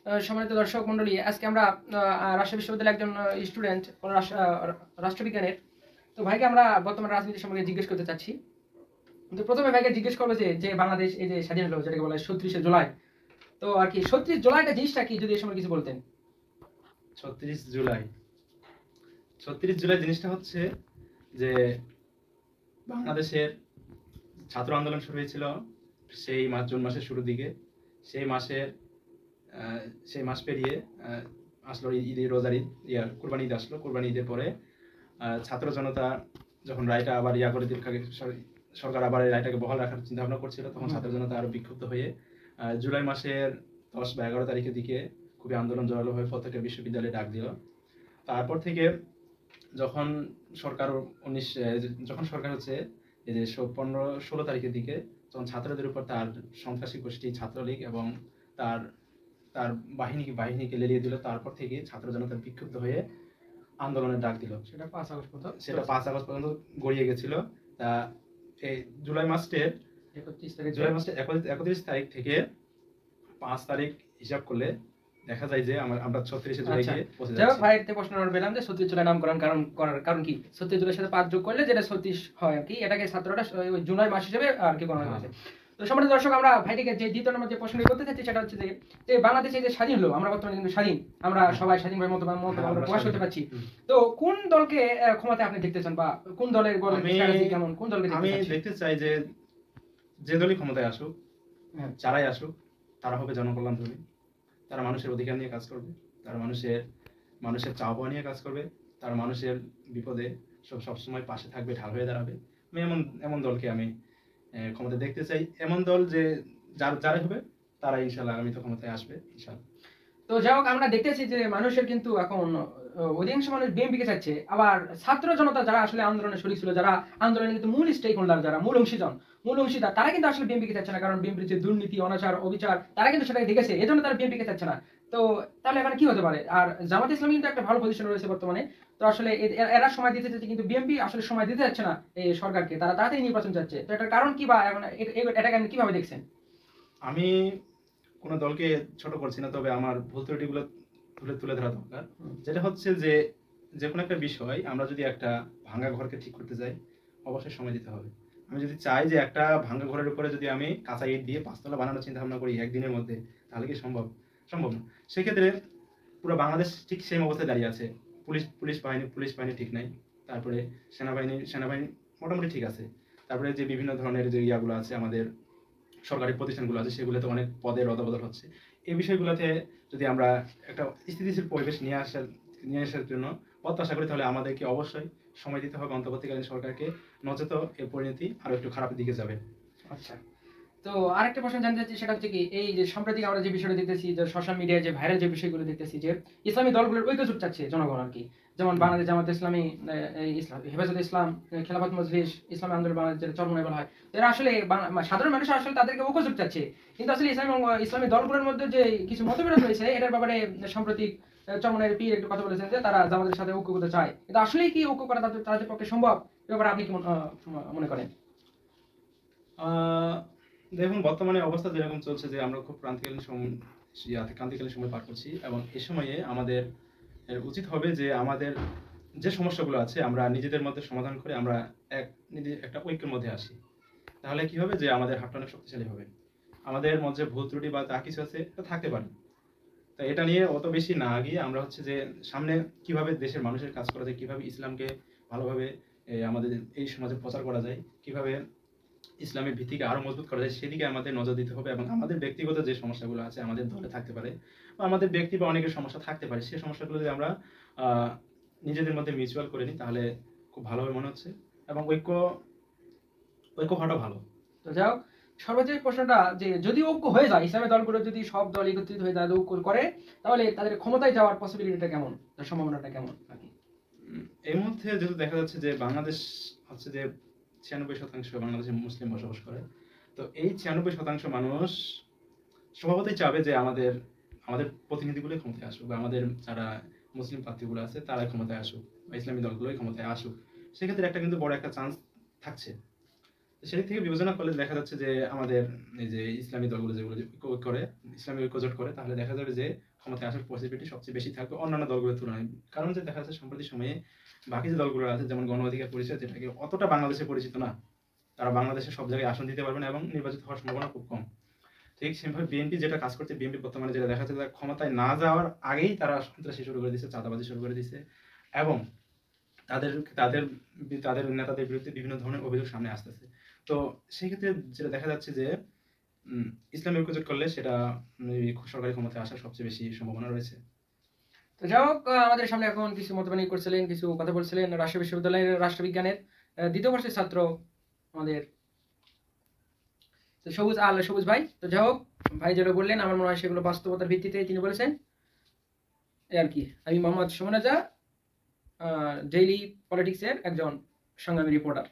সম্মানিত দর্শক মন্ডলী, আজকে আমরা রাজশাহী বিশ্ববিদ্যালয়ের একজন স্টুডেন্ট রাষ্ট্রবিজ্ঞানের। তো ভাইকে আমরা বর্তমান রাজনীতি সম্পর্কে জিজ্ঞেস করতে চাচ্ছি। তো প্রথমে ভাইকে জিজ্ঞেস করবো যে বাংলাদেশ এই যে স্বাধীন হলো, যেটাকে বলা হয় ৩৬শে জুলাই। তো আর কি ৩৬ জুলাইটা জিনিসটা কি, যদি এই সময় কিছু বলতেন। ৩৬ জুলাই জিনিসটা হচ্ছে যে বাংলাদেশের ছাত্র আন্দোলন শুরু হয়েছিল সেই জুন মাসের শুরুর দিকে। সেই মাস পেরিয়ে আসলো রোজার ঈদ, কুরবানি ঈদ আসলো। কুরবানি ঈদের পরে ছাত্র জনতা যখন রায়টা আবার করে সরকার আবার এই রায়টাকে বহাল রাখার চিন্তা ভাবনা করছিল, তখন ছাত্র জনতা আরো বিক্ষুব্ধ হয়ে জুলাই মাসের 10 বা 11 তারিখের দিকে খুবই আন্দোলন জোরালো হয়ে প্রত্যেকটা বিশ্ববিদ্যালয়ে ডাক দিল। তারপর থেকে যখন সরকার হচ্ছে এই যে 15-16 তারিখের দিকে, তখন ছাত্রদের উপর তার সন্ত্রাসী গোষ্ঠী ছাত্রলীগ এবং তার তার বাহিনীকে লেলিয়ে দিল। তারপর থেকে ছাত্র জনতা বিক্ষুব্ধ হয়ে আন্দোলনের ডাক দিল। সেটা 5 আগস্ট পর্যন্ত গড়িয়ে গেছিল। তা এই জুলাই মাসের 31 তারিখ থেকে 5 তারিখ হিসাব করলে দেখা যায় যে আমরা 36 জুলাই গিয়ে পৌঁছে যাচ্ছি। ভাইতে প্রশ্ন পেলাম যে 36 জুলাই নামকরণ কারণ কি, 36 জুলাইয়ের সাথে 5 যোগ করলে যেটা 36 হয় আর কি, এটাকে ছাত্ররা জুলাই মাস হিসেবে আর কি করা হয়েছে। তো সম্মানিত দর্শক, আমরা ভাইটিকে যে দ্বিতীয় নম্বর যে প্রশ্নটি করতে চাচ্ছি সেটা হচ্ছে যে বাংলাদেশে যে স্বাধীন হলো, আমরা বর্তমানে কিন্তু স্বাধীন, আমরা সবাই স্বাধীনভাবে মত প্রকাশ করতে পারছি। তো কোন দলকে ক্ষমতায় আপনি দেখতে চান, বা কোন দলের কেমন, কোন দলকে আমি দেখতে চাই যে দলই ক্ষমতায় আসুক, যারাই আসুক, তারা হবে জনকল্যাণধর্মী। তারা মানুষের অধিকার নিয়ে কাজ করবে, তারা মানুষের চাওয়া নিয়ে কাজ করবে, তারা মানুষের বিপদে সবসময় পাশে থাকবে, ঢাল হয়ে দাঁড়াবে। আমি এমন দলকে আমি ক্ষমতা দেখতে চাই। এমন দল যে যারা হবে তারা ইনশাল্লাহ আগামীতে ক্ষমতায় আসবে ইনশাল্লাহ। তো যাই হোক, আমরা দেখতেছি যে মানুষের কিন্তু এখন অধিকাংশ মানুষ বিএনপিকে চাচ্ছে। আবার ছাত্র জনতা যারা আসলে আন্দোলনে শরীর ছিল, যারা আন্দোলনের কিন্তু মূল স্টেক হোল্ডার, যারা মূল অংশীদার, তারা কিন্তু আসলে বিএনপিকে চাচ্ছে না। কারণ বিএনপির যে দুর্নীতি, অনাচার, অবিচার, তারা কিন্তু সেটাকে দেখেছে, এজন্য তারা বিএনপিকে চাচ্ছে না। তো তাহলে এখানে কি হতে পারে? আর জামাত ইসলামী কিন্তু একটা ভালো পজিশন রয়েছে বর্তমানে। তো আসলে এরা সময় দিতে চাচ্ছে, কিন্তু বিএনপি আসলে সময় দিতে যাচ্ছে না এই সরকারকে, তারা তাড়াতাড়ি নির্বাচন চাচ্ছে। তো এটার কারণ কি, বা এখন এটাকে আপনি কিভাবে দেখছেন? আমি কোনো দলকে ছোট করছি না, তবে আমার ভুল ত্রুটিগুলো তুলে ধরা দরকার। যেটা হচ্ছে যে কোনো একটা বিষয় আমরা যদি একটা ভাঙা ঘরকে ঠিক করতে যাই, অবশ্যই সময় দিতে হবে। আমি যদি চাই যে একটা ভাঙা ঘরের উপরে যদি আমি কাঁচা ইট দিয়ে 5 তলা বানানোর চিন্তা ভাবনা করি একদিনের মধ্যে, তাহলে কি সম্ভব না। সেক্ষেত্রে পুরো বাংলাদেশ ঠিক সেম অবস্থায় দাঁড়িয়ে আছে। পুলিশ বাহিনী ঠিক নাই, তারপরে সেনাবাহিনী মোটামুটি ঠিক আছে, তারপরে যে বিভিন্ন ধরনের যে ইয়াগুলো আছে, আমাদের সরকারি প্রতিষ্ঠানগুলো আছে, সেগুলোতে অনেক পদের রদবদল হচ্ছে। এই বিষয়গুলোতে যদি আমরা একটা স্থিতিশীল পরিবেশ নিয়ে আসার জন্য প্রত্যাশা করি, তাহলে আমাদেরকে অবশ্যই সময় দিতে হবে অন্তর্বর্তীকালীন সরকারকে, নচেত এই পরিণতি আরো একটু খারাপের দিকে যাবে। আচ্ছা, তো আরেকটা প্রশ্ন জানতে চাচ্ছি, সেটা হচ্ছে কি, এই যে সাম্প্রতিক আমরা যে বিষয়টা দেখতেছি, যে সোশ্যাল মিডিয়ায় যে ভাইরাল যে বিষয়গুলো দেখতেছি, যে ইসলামী দলগুলোর ঐক্যজোট চাচ্ছে জনগণ আর কি, যেমন বাংলাদেশ জামাত ইসলামী, হেফাজতে ইসলাম, খেলাফত মজলিস, ইসলামী আন্দোলন বাংলাদেশ, যেটা চরমনাই বলা হয়। এরা আসলে সাধারণ মানুষ আসলে তাদেরকে ঐক্যজোট চাচ্ছে, কিন্তু আসলে ইসলামী দলগুলোর মধ্যে যে কিছু মতবিরোধ রয়েছে, এটার ব্যাপারে সাম্প্রতিক চরমনাইয়ের পীর একটু কথা বলেছেন যে তারা জামাতের সাথে ঐক্য করতে চায়, কিন্তু আসলেই কি ঐক্য করা তাদের পক্ষে সম্ভব? এ ব্যাপারে আপনি কি মনে করেন? দেখুন, বর্তমানে অবস্থা যেরকম চলছে, যে আমরা খুব ক্রান্তিকালীন সময় পার করছি, এবং এই সময়ে আমাদের উচিত হবে যে আমাদের যে সমস্যাগুলো আছে আমরা নিজেদের মধ্যে সমাধান করে আমরা একটা ঐক্যের মধ্যে আসি। তাহলে কি হবে যে আমাদের হাতটা অনেক শক্তিশালী হবে। আমাদের মধ্যে ভুল ত্রুটি বা যা কিছু আছে এটা থাকতে পারে, তাই এটা নিয়ে অত বেশি না গিয়ে আমরা হচ্ছে যে সামনে কিভাবে দেশের মানুষের কাজ করা যায়, কিভাবে ইসলামকে ভালোভাবে আমাদের এই সমাজে প্রচার করা যায়, কিভাবে ইসলামের ভিত্তিকে আরো মজবুত করা যায়, সেদিকে আমাদের নজর দিতে হবে। এবং আমাদের ব্যক্তিগত যে সমস্যাগুলো আছে আমাদের দলে থাকতে পারে, বা আমাদের ব্যক্তি বা অনেকের সমস্যা থাকতে পারে, সেই সমস্যাগুলো যদি আমরা নিজেদের মধ্যে মিউচুয়াল করে নিই, তাহলে খুব ভালো হবে মনে হচ্ছে, এবং ঐক্য হওয়াটা ভালো। তো যাই হোক, সর্বোচ্চ প্রশ্নটা, যে যদি ঐক্য হয়ে যায়, ইসলামী দলগুলো যদি সব দল একত্রিত হয়ে যায়, ঐক্য করে, তাহলে তাদের ক্ষমতায় যাওয়ার পসিবিলিটিটা কেমন, তার সম্ভাবনাটা কেমন আর কি? এই মধ্যে যেহেতু দেখা যাচ্ছে যে বাংলাদেশ হচ্ছে যে 96% বাংলাদেশে মুসলিম বসবাস করে, তো এই 96% মানুষ স্বভাবতই চাবে যে আমাদের প্রতিনিধিগুলোই ক্ষমতায় আসুক, বা আমাদের যারা মুসলিম প্রার্থীগুলো আছে তারাই ক্ষমতায় আসুক, বা ইসলামী দলগুলোই ক্ষমতায় আসুক। সেক্ষেত্রে একটা কিন্তু বড় একটা চান্স থাকছে সেদিক থেকে বিবেচনা করলে দেখা যাচ্ছে যে আমাদের এই যে ইসলামী দলগুলো যেগুলো যে করে ইসলামী ঐক্যজোট করে, তাহলে দেখা যাবে যে ক্ষমতায় আসার পসিবিলিটি সবচেয়ে বেশি থাকবে অন্যান্য দলগুলোর তুলনায়। কারণ যে দেখা যাচ্ছে সাম্প্রতিক সময়ে বাকি যে দলগুলো আছে, যেমন গণ অধিকার পরিষদ, যেটাকে অতটা বাংলাদেশে পরিচিত না, তারা বাংলাদেশে সব জায়গায় আসন দিতে পারবে না এবং নির্বাচিত হওয়ার সম্ভাবনা খুব কম। ঠিক সেভাবে বিএনপি যেটা কাজ করছে, বিএনপি বর্তমানে যেটা দেখা যাচ্ছে, তারা ক্ষমতায় না যাওয়ার আগেই তারা সন্ত্রাসী শুরু করে দিচ্ছে, চাঁদাবাজি শুরু করে দিচ্ছে, এবং তাদের তাদের তাদের নেতাদের বিরুদ্ধে বিভিন্ন ধরনের অভিযোগ সামনে আসতেছে। তো সেক্ষেত্রে যেটা দেখা যাচ্ছে যে উম, ইসলামী ঐক্যজোট করলে সেটা সরকারি ক্ষমতায় আসার সবচেয়ে বেশি সম্ভাবনা রয়েছে। তো যাই হোক, আমাদের সামনে এখন কিছু মতবাণী করছিলেন, কিছু কথা বলছিলেন রাজশাহী বিশ্ববিদ্যালয়ের রাষ্ট্রবিজ্ঞানের দ্বিতীয় বর্ষের ছাত্র আমাদের তো সবুজ ভাই। তো যাই হোক, ভাই যেটা বললেন আমার মনে হয় সেগুলো বাস্তবতার ভিত্তিতে তিনি বলেছেন, এই আর কি। আমি মোহাম্মদ সুমন রাজা, ডেইলি পলিটিক্সের একজন সংগ্রামী রিপোর্টার।